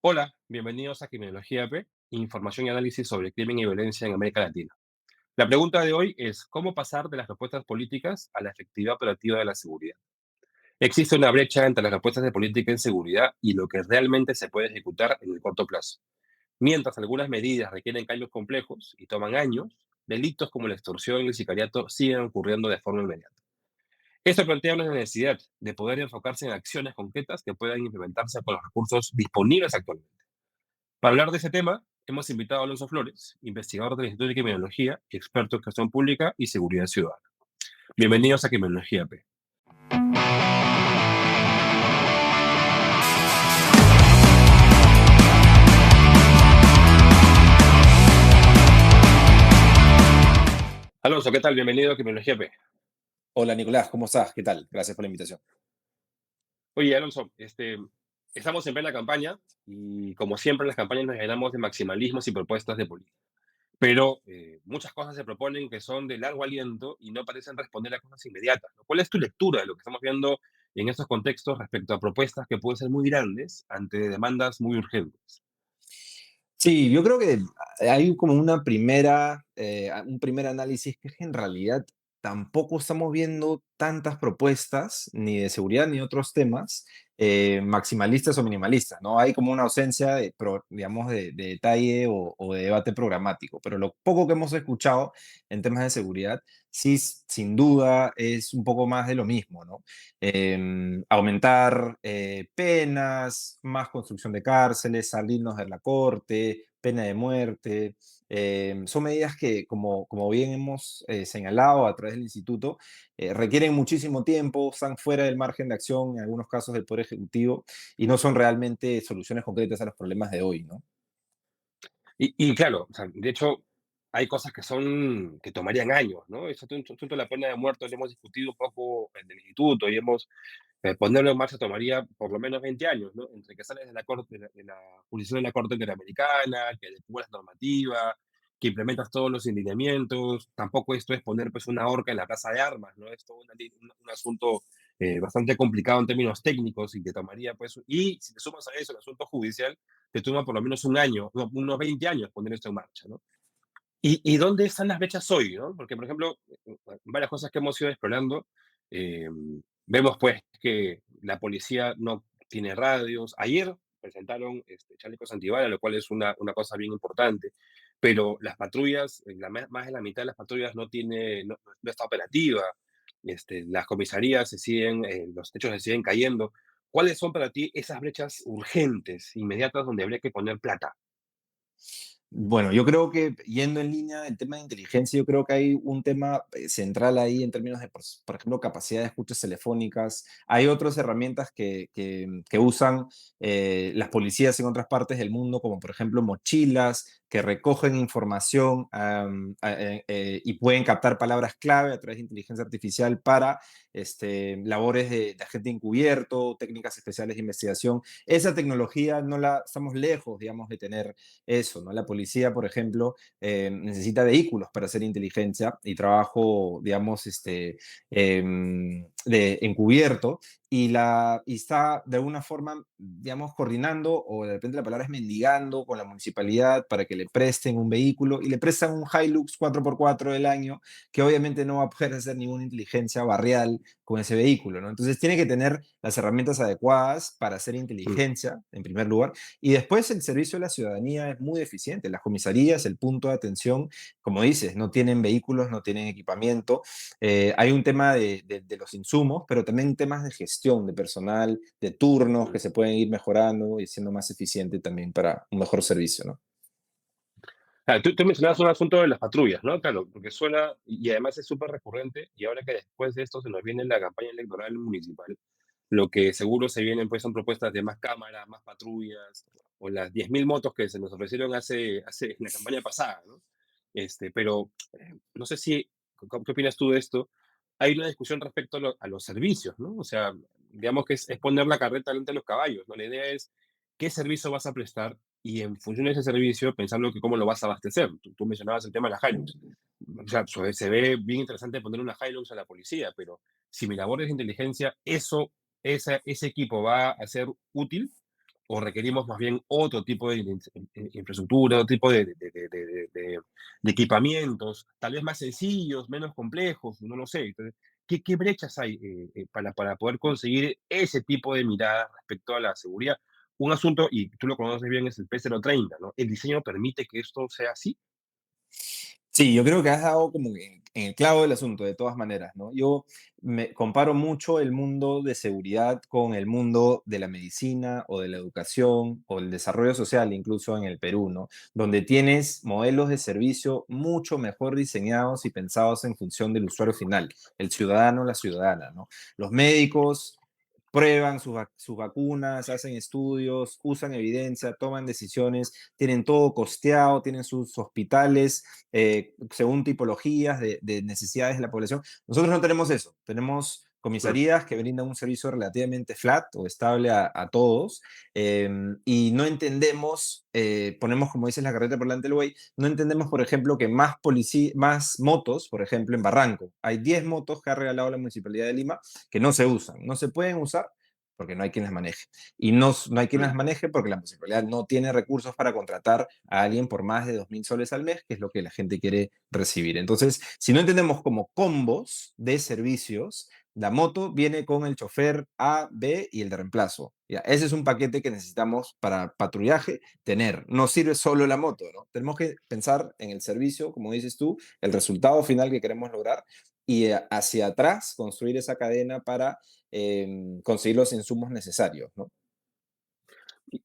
Hola, bienvenidos a Criminología P, información y análisis sobre crimen y violencia en América Latina. La pregunta de hoy es, ¿cómo pasar de las propuestas políticas a la efectividad operativa de la seguridad? Existe una brecha entre las propuestas de política en seguridad y lo que realmente se puede ejecutar en el corto plazo. Mientras algunas medidas requieren cambios complejos y toman años, delitos como la extorsión y el sicariato siguen ocurriendo de forma inmediata. Esto plantea una necesidad de poder enfocarse en acciones concretas que puedan implementarse con los recursos disponibles actualmente. Para hablar de ese tema, hemos invitado a Alonso Flores, investigador del Instituto de Criminología y experto en gestión pública y seguridad ciudadana. Bienvenidos a Criminología P. Alonso, ¿qué tal? Bienvenido a Criminología P. Hola Nicolás, ¿cómo estás? ¿Qué tal? Gracias por la invitación. Oye, Alonso, estamos en plena campaña y como siempre en las campañas nos llenamos de maximalismos y propuestas de política. Pero muchas cosas se proponen que son de largo aliento y no parecen responder a cosas inmediatas, ¿no? ¿Cuál es tu lectura de lo que estamos viendo en estos contextos respecto a propuestas que pueden ser muy grandes ante demandas muy urgentes? Sí, yo creo que hay como un primer análisis que es que en realidad tampoco estamos viendo tantas propuestas, ni de seguridad ni otros temas, maximalistas o minimalistas, ¿no? Hay como una ausencia digamos, de detalle o de debate programático, pero lo poco que hemos escuchado en temas de seguridad, sí, sin duda, es un poco más de lo mismo, ¿no? Aumentar penas, más construcción de cárceles, salirnos de la corte, pena de muerte. Son medidas que, como bien hemos señalado a través del instituto, requieren muchísimo tiempo, están fuera del margen de acción, en algunos casos del Poder Ejecutivo, y no son realmente soluciones concretas a los problemas de hoy, ¿no? Y claro, o sea, de hecho, hay cosas que tomarían años, ¿no? Eso asunto de la pena de muerte lo hemos discutido un poco en el instituto y ponerlo en marcha tomaría por lo menos 20 años, ¿no? Entre que sales de la corte, de la jurisdicción de la Corte Interamericana, que adecuas la normativa, que implementas todos los lineamientos. Tampoco esto es poner pues una horca en la plaza de armas, ¿no? Es todo un asunto bastante complicado en términos técnicos y que tomaría pues, y si te sumas a eso el asunto judicial, te toma por lo menos un año, no, unos 20 años poner esto en marcha, ¿no? ¿Y dónde están las brechas hoy, no? Porque, por ejemplo, varias cosas que hemos ido explorando, eh, vemos pues que la policía no tiene radios. Ayer presentaron chalecos antibalas, lo cual es una cosa bien importante, pero las patrullas, más de la mitad de las patrullas no está operativa. Las comisarías los techos se siguen cayendo. ¿Cuáles son para ti esas brechas urgentes, inmediatas, donde habría que poner plata? Bueno, yo creo que yendo en línea del tema de inteligencia, yo creo que hay un tema central ahí en términos de, por ejemplo, capacidad de escuchas telefónicas. Hay otras herramientas que usan las policías en otras partes del mundo, como por ejemplo mochilas que recogen información y pueden captar palabras clave a través de inteligencia artificial para labores de agente encubierto, técnicas especiales de investigación. Esa tecnología no la estamos lejos, digamos, de tener eso, ¿no? La policía, por ejemplo, necesita vehículos para hacer inteligencia y trabajo, digamos, de encubierto y está de alguna forma, digamos, coordinando o de repente la palabra es mendigando con la municipalidad para que le presten un vehículo y le prestan un Hilux 4x4 del año que obviamente no va a poder hacer ninguna inteligencia barrial con ese vehículo, ¿no? Entonces tiene que tener las herramientas adecuadas para hacer Mm. inteligencia, en primer lugar, y después el servicio a la ciudadanía es muy deficiente. Las comisarías, el punto de atención, como dices, no tienen vehículos, no tienen equipamiento. Hay un tema de los insumos, pero también temas de gestión de personal, de turnos que Mm. se pueden ir mejorando y siendo más eficiente también para un mejor servicio, ¿no? Ah, tú mencionabas un asunto de las patrullas, ¿no? Claro, porque suena, y además es súper recurrente, y ahora que después de esto se nos viene la campaña electoral municipal, lo que seguro se vienen pues son propuestas de más cámaras, más patrullas, o las 10.000 motos que se nos ofrecieron en la campaña pasada, ¿no? Pero no sé ¿qué opinas tú de esto? Hay una discusión respecto a los servicios, ¿no? O sea, digamos que es poner la carreta delante de los caballos, ¿no? La idea es qué servicio vas a prestar y en función de ese servicio, pensando que cómo lo vas a abastecer. Tú mencionabas el tema de la Hilux. O sea, se ve bien interesante poner una Hilux a la policía, pero si mi labor es de inteligencia, ese equipo va a ser útil. o requerimos más bien otro tipo de infraestructura, otro tipo de equipamientos, tal vez más sencillos, menos complejos, no lo sé. Entonces, ¿qué brechas hay para poder conseguir ese tipo de mirada respecto a la seguridad? Un asunto, y tú lo conoces bien, es el P030, ¿no? ¿El diseño permite que esto sea así? Sí, yo creo que has dado como en el clavo del asunto, de todas maneras, ¿no? Yo me comparo mucho el mundo de seguridad con el mundo de la medicina o de la educación o el desarrollo social, incluso en el Perú, ¿no? Donde tienes modelos de servicio mucho mejor diseñados y pensados en función del usuario final, el ciudadano, la ciudadana, ¿no? Los médicos prueban sus vacunas, hacen estudios, usan evidencia, toman decisiones, tienen todo costeado, tienen sus hospitales según tipologías de necesidades de la población. Nosotros no tenemos eso, tenemos Mm. comisarías que brindan un servicio relativamente flat o estable a todos y no entendemos, ponemos como dices la carreta por delante del buey, no entendemos, por ejemplo, que más motos, por ejemplo, en Barranco, hay 10 motos que ha regalado la Municipalidad de Lima que no se usan, no se pueden usar porque no hay quien las maneje. Y no hay quien las Mm. maneje porque la municipalidad no tiene recursos para contratar a alguien por más de 2.000 soles al mes, que es lo que la gente quiere recibir. Entonces, si no entendemos como combos de servicios, la moto viene con el chofer A, B y el de reemplazo. Ya, ese es un paquete que necesitamos para patrullaje tener. No sirve solo la moto, ¿no? Tenemos que pensar en el servicio, como dices tú, el resultado final que queremos lograr y hacia atrás construir esa cadena para conseguir los insumos necesarios, ¿no?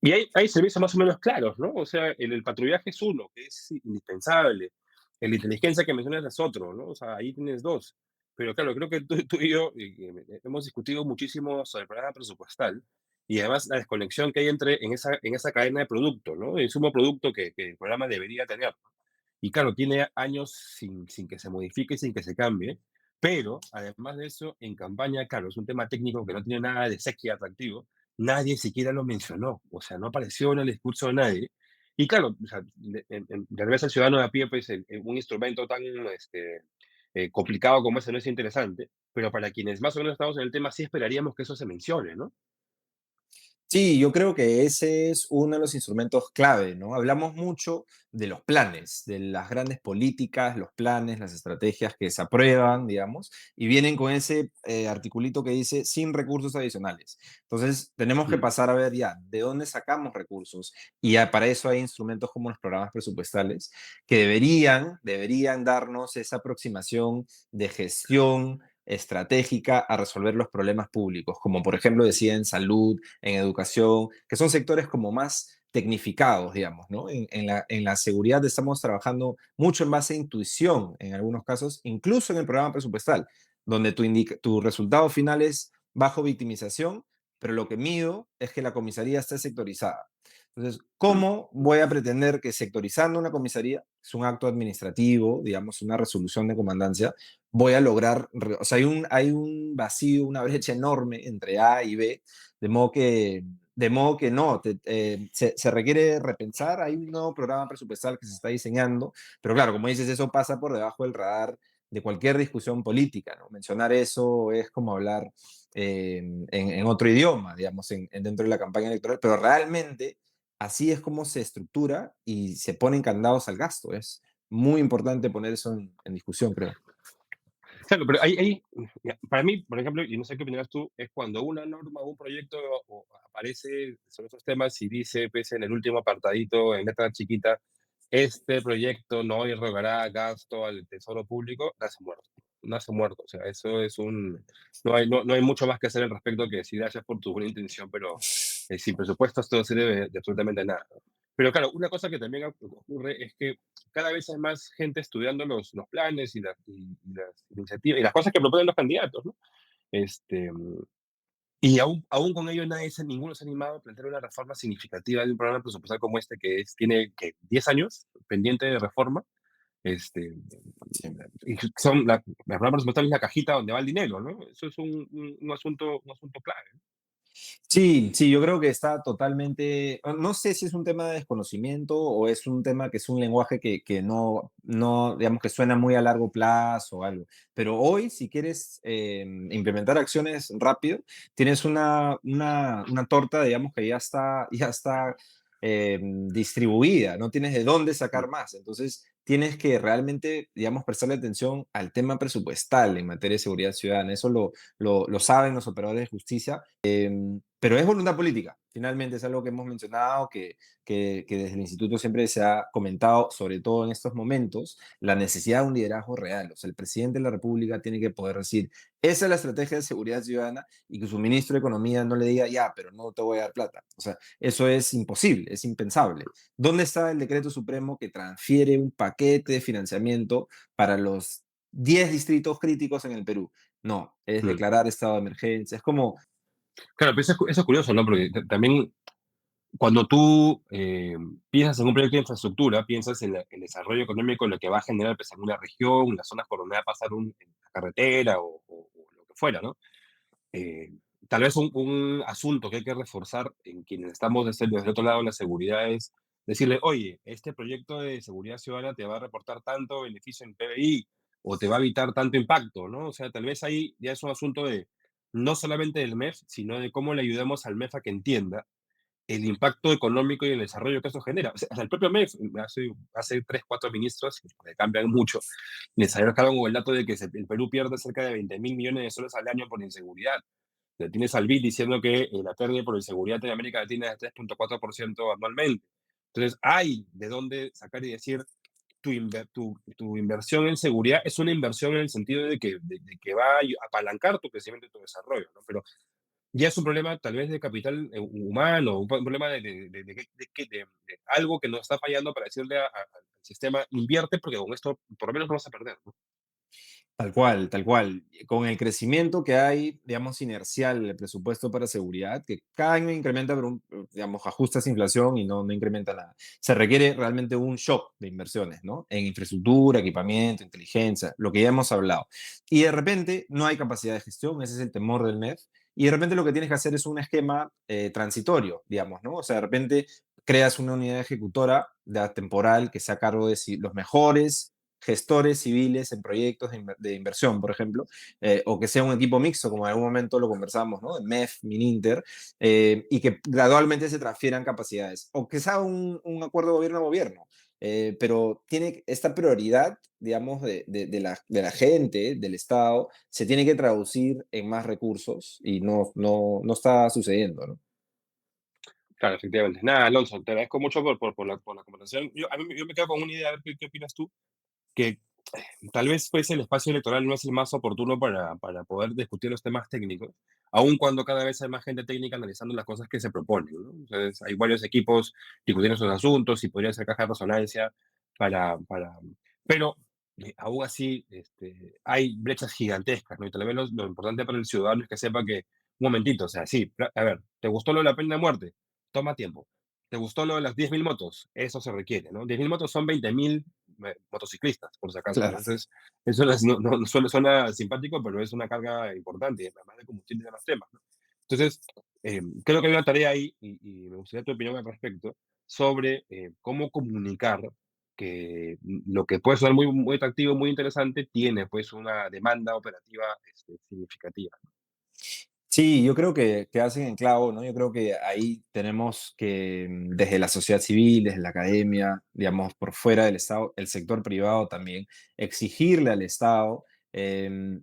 Y hay servicios más o menos claros, ¿no? O sea, el patrullaje es uno, que es indispensable. La inteligencia que mencionas es otro, ¿no? O sea, ahí tienes dos. Pero claro, creo que tú y yo hemos discutido muchísimo sobre el programa presupuestal y además la desconexión que hay en esa cadena de producto, ¿no? El sumo producto que el programa debería tener. Y claro, tiene años sin que se modifique, sin que se cambie, pero además de eso, en campaña, claro, es un tema técnico que no tiene nada de sexy atractivo, nadie siquiera lo mencionó, o sea, no apareció en el discurso de nadie. Y claro, o sea, tal vez el ciudadano de a pie, pues un instrumento tan complicado como ese no es interesante, pero para quienes más o menos estamos en el tema, sí esperaríamos que eso se mencione, ¿no? Sí, yo creo que ese es uno de los instrumentos clave, ¿no? Hablamos mucho de los planes, de las grandes políticas, los planes, las estrategias que se aprueban, digamos, y vienen con ese articulito que dice sin recursos adicionales. Entonces, tenemos que Mm. pasar a ver ya de dónde sacamos recursos y ya para eso hay instrumentos como los programas presupuestales que deberían darnos esa aproximación de gestión estratégica a resolver los problemas públicos, como por ejemplo decía en salud, en educación, que son sectores como más tecnificados, digamos, ¿no? En la seguridad estamos trabajando mucho en base a intuición, en algunos casos, incluso en el programa presupuestal, donde tu resultado final es bajo victimización, pero lo que mido es que la comisaría esté sectorizada. Entonces, Mm. ¿cómo voy a pretender que sectorizando una comisaría, es un acto administrativo, digamos, una resolución de comandancia, voy a lograr, o sea, hay un vacío, una brecha enorme entre A y B, de modo que, de modo que no, se requiere repensar, hay un nuevo programa presupuestal que se está diseñando, pero claro, como dices, eso pasa por debajo del radar de cualquier discusión política, ¿no? Mencionar eso es como hablar en otro idioma, digamos, dentro de la campaña electoral, pero realmente así es como se estructura y se ponen candados al gasto. Es muy importante poner eso en discusión, creo. Claro, pero para mí, por ejemplo, y no sé qué opinas tú, es cuando una norma o un proyecto aparece sobre esos temas y dice, pues, en el último apartadito, en letra chiquita, este proyecto no irrogará gasto al tesoro público, nace muerto. Nace muerto. O sea, eso es no hay mucho más que hacer al respecto que decir gracias por tu buena intención, pero sin presupuesto esto no sirve de absolutamente nada. Pero claro, una cosa que también ocurre es que cada vez hay más gente estudiando los planes y las iniciativas y las cosas que proponen los candidatos, ¿no? Este, y aún con ello ninguno se ha animado a plantear una reforma significativa de un programa presupuestal como este tiene que 10 años pendiente de reforma. Este, Sí. y la reforma presupuestal es la cajita donde va el dinero, ¿no? Eso es un asunto clave. Sí, sí, yo creo que está totalmente, no sé si es un tema de desconocimiento o es un tema que es un lenguaje que no, digamos que suena muy a largo plazo o algo, pero hoy si quieres implementar acciones rápido, tienes una torta, digamos que ya está distribuida, no tienes de dónde sacar más, entonces tienes que realmente, digamos, prestarle atención al tema presupuestal en materia de seguridad ciudadana, eso lo saben los operadores de justicia. Pero es voluntad política. Finalmente es algo que hemos mencionado, que desde el instituto siempre se ha comentado, sobre todo en estos momentos, la necesidad de un liderazgo real. O sea, el presidente de la República tiene que poder decir, esa es la estrategia de seguridad ciudadana y que su ministro de Economía no le diga, ya, pero no te voy a dar plata. O sea, eso es imposible, es impensable. ¿Dónde está el decreto supremo que transfiere un paquete de financiamiento para los 10 distritos críticos en el Perú? No, es Mm. declarar estado de emergencia. Es como, Claro, pero eso es curioso, ¿no? Porque también cuando tú piensas en un proyecto de infraestructura, piensas en el desarrollo económico, lo que va a generar pues, en una región, en las zonas por donde va a pasar una carretera o lo que fuera, ¿no? Eh, Tal vez un asunto que hay que reforzar en quienes estamos desde el otro lado de la seguridad es decirle, oye, este proyecto de seguridad ciudadana te va a reportar tanto beneficio en PBI o te va a evitar tanto impacto, ¿no? O sea, tal vez ahí ya es un asunto de no solamente del MEF, sino de cómo le ayudamos al MEF a que entienda el impacto económico y el desarrollo que eso genera. O sea, el propio MEF, hace 3, 4 ministros, que cambian mucho, les sacaron el dato de que el Perú pierde cerca de 20.000 millones de soles al año por inseguridad. Tienes al BID diciendo que la pérdida por inseguridad en América Latina es 3,4% anualmente. Entonces, hay de dónde sacar y decir, tu inversión en seguridad es una inversión en el sentido de que va a apalancar tu crecimiento y tu desarrollo, ¿no? Pero ya es un problema tal vez de capital humano, un problema de algo que nos está fallando para decirle al sistema, invierte porque con esto por lo menos no vas a perder, ¿no? tal cual, tal cual. Con el crecimiento que hay, digamos, inercial en el presupuesto para seguridad, que cada año incrementa, pero, digamos, ajusta esa inflación y no incrementa nada. Se requiere realmente un shock de inversiones, ¿no? En infraestructura, equipamiento, inteligencia, lo que ya hemos hablado. Y de repente no hay capacidad de gestión, ese es el temor del MEF. Y de repente lo que tienes que hacer es un esquema transitorio, digamos, ¿no? O sea, de repente creas una unidad ejecutora temporal que sea a cargo de los mejores gestores civiles en proyectos de inversión, por ejemplo, o que sea un equipo mixto, como en algún momento lo conversamos, ¿no? MEF, Mininter, y que gradualmente se transfieran capacidades, o que sea un acuerdo gobierno a gobierno, pero tiene esta prioridad, digamos, de la gente, del Estado, se tiene que traducir en más recursos y no está sucediendo, ¿no? Claro, efectivamente. Nada, Alonso, te agradezco mucho por la conversación. Yo me quedo con una idea, a ver qué opinas tú, que tal vez pues el espacio electoral no es el más oportuno para poder discutir los temas técnicos, aun cuando cada vez hay más gente técnica analizando las cosas que se proponen, ¿no? Entonces, hay varios equipos discutiendo esos asuntos y podría ser caja de resonancia para. Pero aún así hay brechas gigantescas, ¿no? Y tal vez lo importante para el ciudadano es que sepa que, un momentito, o sea, sí, a ver, ¿te gustó lo de la pena de muerte? Toma tiempo. ¿Te gustó lo de las 10.000 motos? Eso se requiere, ¿no? 10.000 motos son 20.000 motociclistas, por si acaso, ¿no? Claro. Entonces, eso no suena simpático, pero es una carga importante, además de combustible y demás temas, ¿no? Entonces, creo que hay una tarea ahí, y me gustaría tu opinión al respecto, sobre cómo comunicar que lo que puede ser muy, muy atractivo, muy interesante, tiene pues una demanda operativa significativa. Sí, yo creo que hacen en clavo, ¿no? Yo creo que ahí tenemos que, desde la sociedad civil, desde la academia, digamos, por fuera del Estado, el sector privado también, exigirle al Estado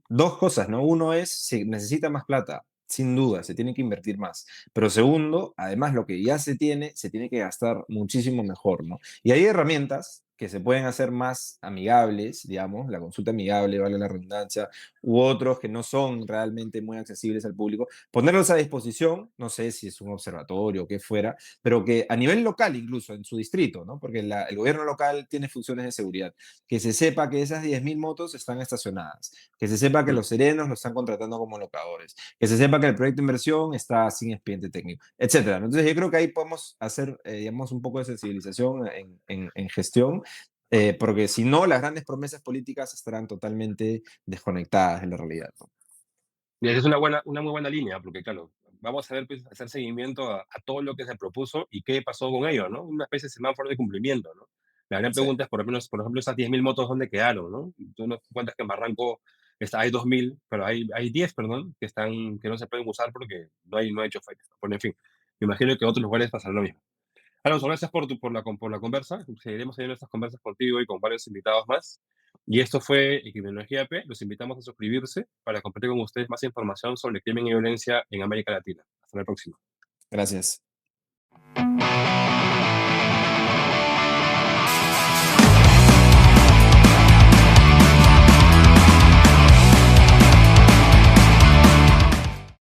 dos cosas, ¿no? Uno es, si necesita más plata, sin duda, se tiene que invertir más. Pero segundo, además, lo que ya se tiene que gastar muchísimo mejor, ¿no? Y hay herramientas que se pueden hacer más amigables, digamos, la consulta amigable, vale la redundancia, u otros que no son realmente muy accesibles al público, ponerlos a disposición, no sé si es un observatorio o qué fuera, pero que a nivel local incluso, en su distrito, ¿no? Porque el gobierno local tiene funciones de seguridad, que se sepa que esas 10.000 motos están estacionadas, que se sepa que Mm. los serenos lo están contratando como locadores, que se sepa que el proyecto de inversión está sin expediente técnico, etcétera. Entonces yo creo que ahí podemos hacer, digamos, un poco de sensibilización en gestión, porque si no, las grandes promesas políticas estarán totalmente desconectadas de la realidad, ¿no? Y esa es una muy buena línea, porque claro, vamos a ver, pues, hacer seguimiento a todo lo que se propuso y qué pasó con ello, ¿no? Una especie de semáforo de cumplimiento, ¿no? La gran Sí, pregunta es, por lo menos, por ejemplo, esas 10.000 motos, ¿dónde quedaron, no? Tú nos cuentas que en Barranco hay 2.000, pero hay 10, perdón, que no se pueden usar porque no hay choferes. Bueno, en fin, me imagino que en otros lugares pasará lo mismo. Alonso, gracias por la conversa. Seguiremos teniendo estas conversas contigo y con varios invitados más. Y esto fue Criminología P. Los invitamos a suscribirse para compartir con ustedes más información sobre crimen y violencia en América Latina. Hasta la próxima. gracias.